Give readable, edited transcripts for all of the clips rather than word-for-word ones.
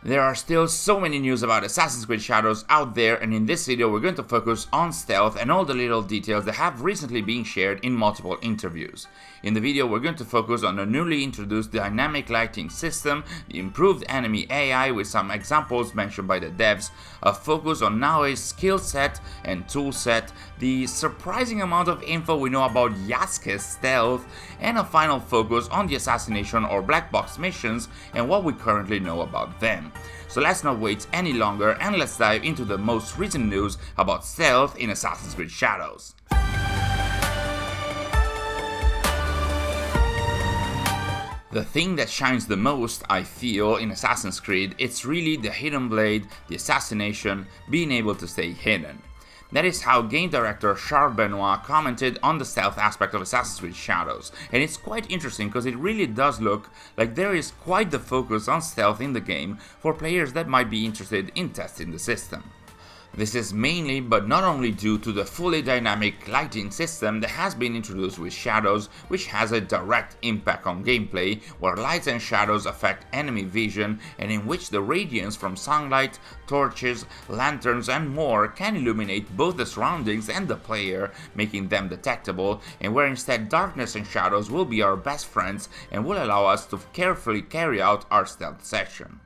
There are still so many news about Assassin's Creed Shadows out there, and in this video we're going to focus on stealth and all the little details that have recently been shared in multiple interviews. In the video we're going to focus on the newly introduced dynamic lighting system, the improved enemy AI with some examples mentioned by the devs, a focus on Naoe's skill set and tool set, the surprising amount of info we know about Yasuke's stealth, and a final focus on the Assassination or black box missions and what we currently know about them. So let's not wait any longer and let's dive into the most recent news about stealth in Assassin's Creed Shadows. The thing that shines the most, I feel, in Assassin's Creed, it's really the hidden blade, the assassination, being able to stay hidden. That is how game director Charles Benoit commented on the stealth aspect of Assassin's Creed Shadows, and it's quite interesting because it really does look like there is quite the focus on stealth in the game for players that might be interested in testing the system. This is mainly, but not only, due to the fully dynamic lighting system that has been introduced with Shadows, which has a direct impact on gameplay, where lights and shadows affect enemy vision, and in which the radiance from sunlight, torches, lanterns and more can illuminate both the surroundings and the player, making them detectable, and where instead darkness and shadows will be our best friends and will allow us to carefully carry out our stealth session.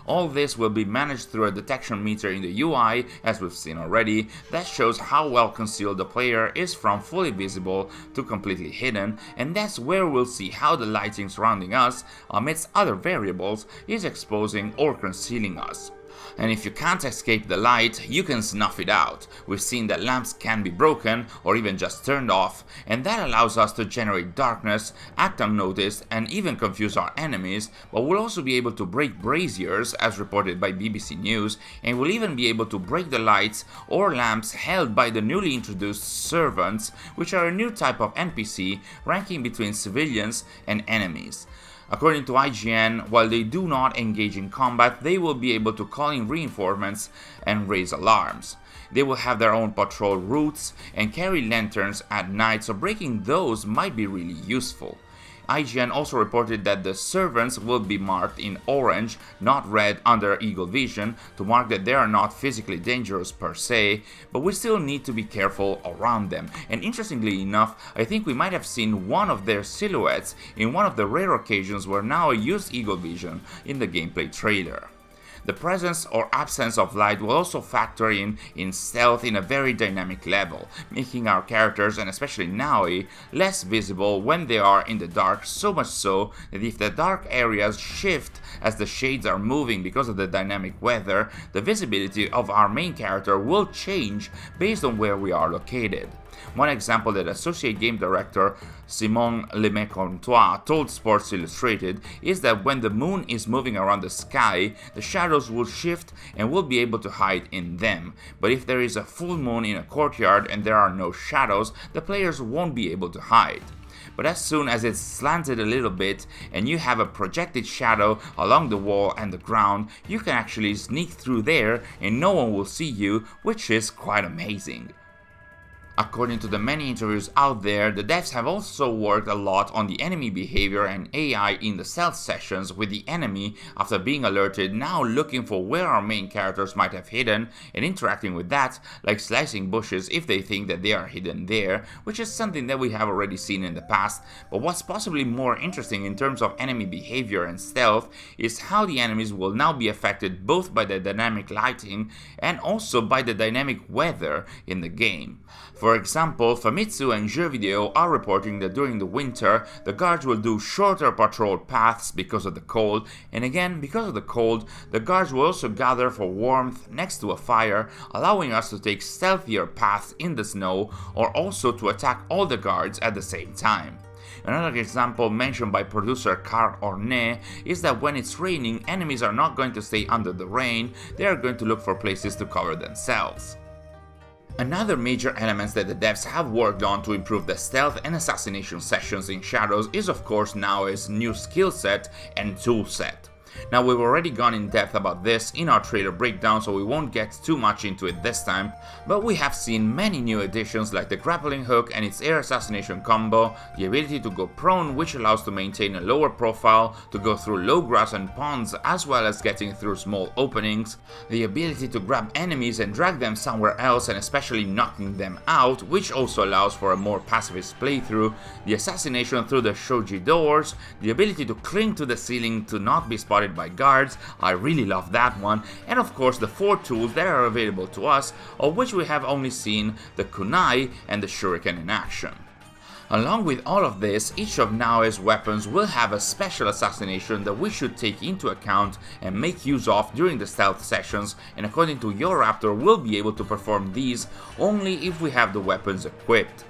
All this will be managed through a detection meter in the UI, as we've seen already, that shows how well concealed the player is from fully visible to completely hidden, and that's where we'll see how the lighting surrounding us, amidst other variables, is exposing or concealing us. And if you can't escape the light, you can snuff it out. We've seen that lamps can be broken or even just turned off, and that allows us to generate darkness, act unnoticed and even confuse our enemies, but we'll also be able to break braziers, as reported by BBC News, and we'll even be able to break the lights or lamps held by the newly introduced servants, which are a new type of NPC ranking between civilians and enemies. According to IGN, while they do not engage in combat, they will be able to call in reinforcements and raise alarms. They will have their own patrol routes and carry lanterns at night, so breaking those might be really useful. IGN also reported that the servants will be marked in orange, not red, under Eagle Vision, to mark that they are not physically dangerous per se, but we still need to be careful around them. And interestingly enough, I think we might have seen one of their silhouettes in one of the rare occasions where Naoe used Eagle Vision in the gameplay trailer. The presence or absence of light will also factor in stealth in a very dynamic level, making our characters, and especially Naoe, less visible when they are in the dark, so much so that if the dark areas shift as the shades are moving because of the dynamic weather, the visibility of our main character will change based on where we are located. One example that associate game director Simon Lemécontois told Sports Illustrated is that when the moon is moving around the sky, the shadows will shift and we'll be able to hide in them. But if there is a full moon in a courtyard and there are no shadows, the players won't be able to hide. But as soon as it's slanted a little bit and you have a projected shadow along the wall and the ground, you can actually sneak through there and no one will see you, which is quite amazing. According to the many interviews out there, the devs have also worked a lot on the enemy behavior and AI in the stealth sessions, with the enemy, after being alerted, now looking for where our main characters might have hidden and interacting with that, like slicing bushes if they think that they are hidden there, which is something that we have already seen in the past. But what's possibly more interesting in terms of enemy behavior and stealth is how the enemies will now be affected both by the dynamic lighting and also by the dynamic weather in the game. For example, Famitsu and Jeuxvideo are reporting that during the winter, the guards will do shorter patrol paths because of the cold, and again, because of the cold, the guards will also gather for warmth next to a fire, allowing us to take stealthier paths in the snow, or also to attack all the guards at the same time. Another example mentioned by producer Carl Ornay is that when it's raining, enemies are not going to stay under the rain, they are going to look for places to cover themselves. Another major element that the devs have worked on to improve the stealth and assassination sessions in Shadows is of course Naoe's new skill set and tool set. Now, we've already gone in depth about this in our trailer breakdown, so we won't get too much into it this time, but we have seen many new additions like the grappling hook and its air assassination combo, the ability to go prone, which allows to maintain a lower profile, to go through low grass and ponds as well as getting through small openings, the ability to grab enemies and drag them somewhere else and especially knocking them out, which also allows for a more pacifist playthrough, the assassination through the shoji doors, the ability to cling to the ceiling to not be spotted by guards, I really love that one, and of course the 4 tools that are available to us, of which we have only seen the kunai and the shuriken in action. Along with all of this, each of Naoe's weapons will have a special assassination that we should take into account and make use of during the stealth sessions, and according to your Raptor, we'll be able to perform these only if we have the weapons equipped.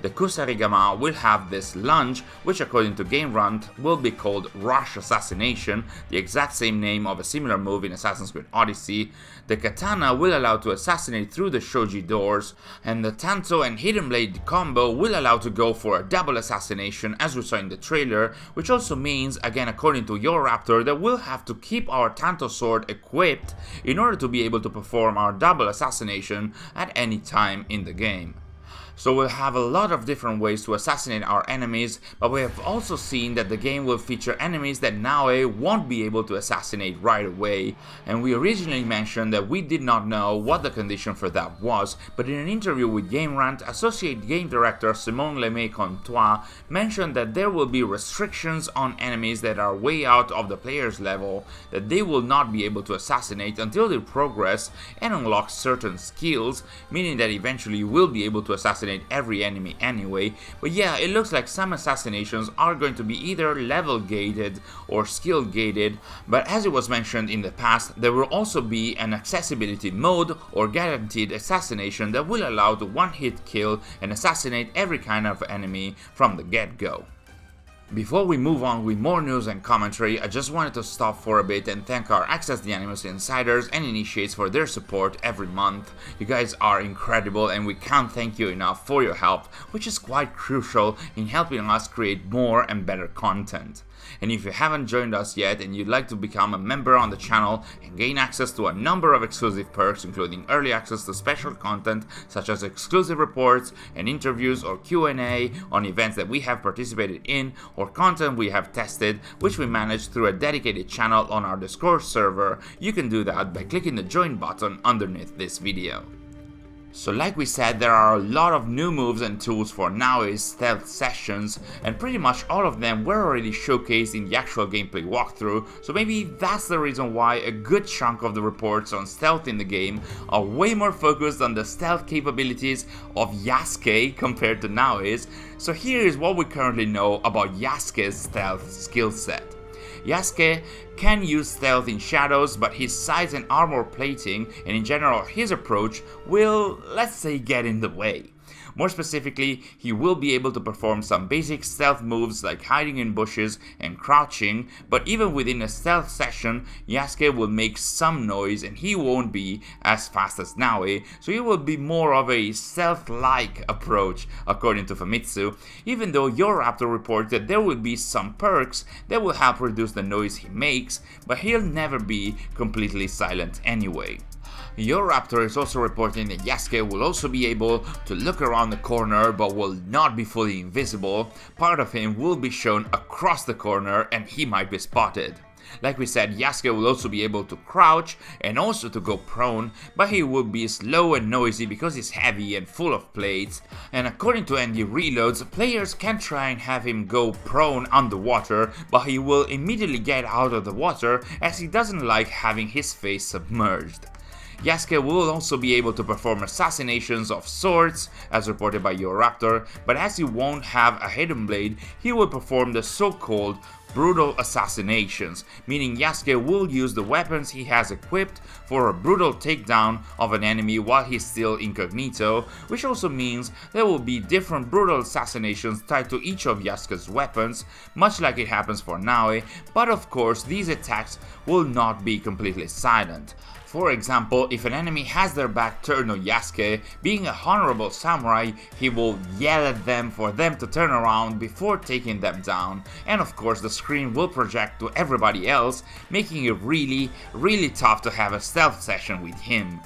The Kusarigama will have this lunge, which according to GameRant will be called Rush Assassination, the exact same name of a similar move in Assassin's Creed Odyssey. The Katana will allow to assassinate through the shoji doors, and the Tanto and Hidden Blade combo will allow to go for a double assassination as we saw in the trailer, which also means, again according to your Raptor, that we'll have to keep our Tanto sword equipped in order to be able to perform our double assassination at any time in the game. So we'll have a lot of different ways to assassinate our enemies, but we have also seen that the game will feature enemies that Naoe won't be able to assassinate right away, and we originally mentioned that we did not know what the condition for that was, but in an interview with GameRant, Associate Game Director Simon Lemay-Comtois mentioned that there will be restrictions on enemies that are way out of the player's level, that they will not be able to assassinate until they progress and unlock certain skills, meaning that eventually you will be able to assassinate every enemy anyway, but yeah, it looks like some assassinations are going to be either level gated or skill gated, but as it was mentioned in the past, there will also be an accessibility mode or guaranteed assassination that will allow to one-hit kill and assassinate every kind of enemy from the get-go. Before we move on with more news and commentary, I just wanted to stop for a bit and thank our Access the Animus insiders and initiates for their support every month. You guys are incredible and we can't thank you enough for your help, which is quite crucial in helping us create more and better content. And if you haven't joined us yet and you'd like to become a member on the channel and gain access to a number of exclusive perks including early access to special content such as exclusive reports and interviews or Q&A on events that we have participated in or content we have tested which we manage through a dedicated channel on our Discord server, you can do that by clicking the join button underneath this video. So like we said, there are a lot of new moves and tools for Naoe's stealth sessions, and pretty much all of them were already showcased in the actual gameplay walkthrough, so maybe that's the reason why a good chunk of the reports on stealth in the game are way more focused on the stealth capabilities of Yasuke compared to Naoe's. So here is what we currently know about Yasuke's stealth skill set. Yasuke can use stealth in shadows, but his size and armor plating, and in general his approach, will, let's say, get in the way. More specifically, he will be able to perform some basic stealth moves like hiding in bushes and crouching, but even within a stealth session, Yasuke will make some noise and he won't be as fast as Naoe, so it will be more of a stealth-like approach, according to Famitsu, even though your Raptor reports that there will be some perks that will help reduce the noise he makes, but he'll never be completely silent anyway. Your Raptor is also reporting that Yasuke will also be able to look around the corner but will not be fully invisible. Part of him will be shown across the corner and he might be spotted. Like we said, Yasuke will also be able to crouch and also to go prone, but he will be slow and noisy because he's heavy and full of plates, and according to Andy Reloads, players can try and have him go prone underwater, but he will immediately get out of the water as he doesn't like having his face submerged. Yasuke will also be able to perform assassinations of swords, as reported by your Raptor, but as he won't have a hidden blade, he will perform the so-called brutal assassinations, meaning Yasuke will use the weapons he has equipped for a brutal takedown of an enemy while he's still incognito, which also means there will be different brutal assassinations tied to each of Yasuke's weapons, much like it happens for Naoe, but of course these attacks will not be completely silent. For example, if an enemy has their back turned on Yasuke, being a honorable samurai, he will yell at them for them to turn around before taking them down, and of course the screen will project to everybody else, making it really tough to have a stealth session with him.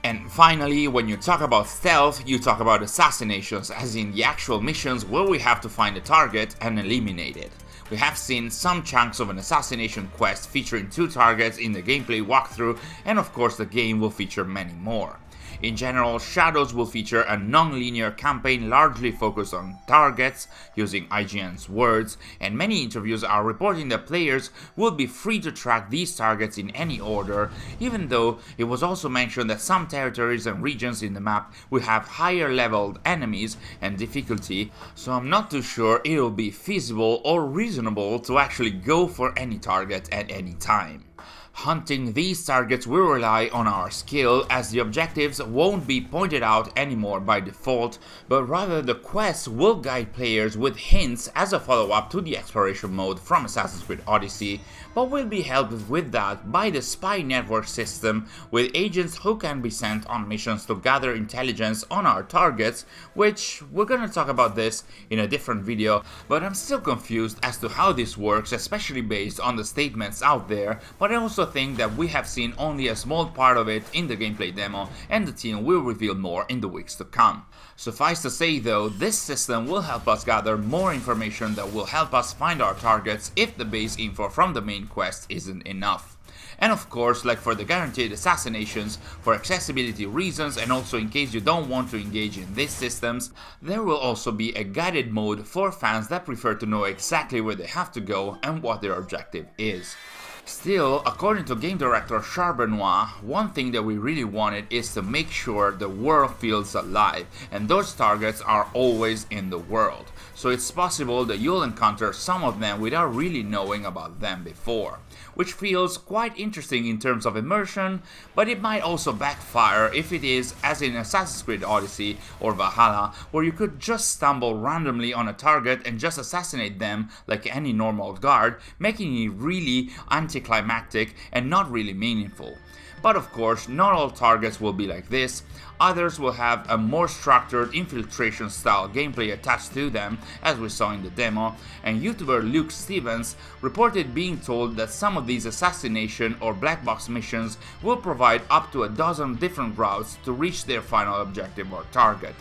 And finally, when you talk about stealth, you talk about assassinations, as in the actual missions where we have to find a target and eliminate it. We have seen some chunks of an assassination quest featuring 2 targets in the gameplay walkthrough, and of course the game will feature many more. In general, Shadows will feature a non-linear campaign largely focused on targets, using IGN's words, and many interviews are reporting that players will be free to track these targets in any order, even though it was also mentioned that some territories and regions in the map will have higher leveled enemies and difficulty, so I'm not too sure it will be feasible or reasonable to actually go for any target at any time. Hunting these targets will rely on our skill, as the objectives won't be pointed out anymore by default, but rather the quests will guide players with hints as a follow-up to the exploration mode from Assassin's Creed Odyssey, but will be helped with that by the spy network system, with agents who can be sent on missions to gather intelligence on our targets, which we're gonna talk about this in a different video, but I'm still confused as to how this works, especially based on the statements out there, but I also think that we have seen only a small part of it in the gameplay demo, and the team will reveal more in the weeks to come. Suffice to say though, this system will help us gather more information that will help us find our targets if the base info from the main quest isn't enough. And of course, like for the guaranteed assassinations, for accessibility reasons and also in case you don't want to engage in these systems, there will also be a guided mode for fans that prefer to know exactly where they have to go and what their objective is. Still, according to game director Charbonnois, one thing that we really wanted is to make sure the world feels alive, and those targets are always in the world, so it's possible that you'll encounter some of them without really knowing about them before, which feels quite interesting in terms of immersion, but it might also backfire if it is as in Assassin's Creed Odyssey or Valhalla, where you could just stumble randomly on a target and just assassinate them like any normal guard, making it really anticlimactic and not really meaningful. But of course, not all targets will be like this. Others will have a more structured infiltration style gameplay attached to them, as we saw in the demo, and YouTuber Luke Stevens reported being told that some of these assassination or black box missions will provide up to a dozen different routes to reach their final objective or target.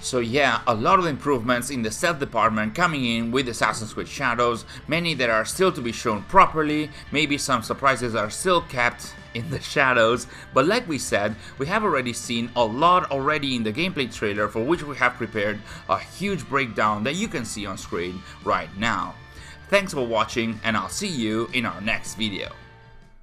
So yeah, a lot of improvements in the stealth department coming in with Assassin's Creed Shadows, many that are still to be shown properly, maybe some surprises are still kept in the shadows, but like we said, we have already seen a lot already in the gameplay trailer, for which we have prepared a huge breakdown that you can see on screen right now. Thanks for watching, and I'll see you in our next video.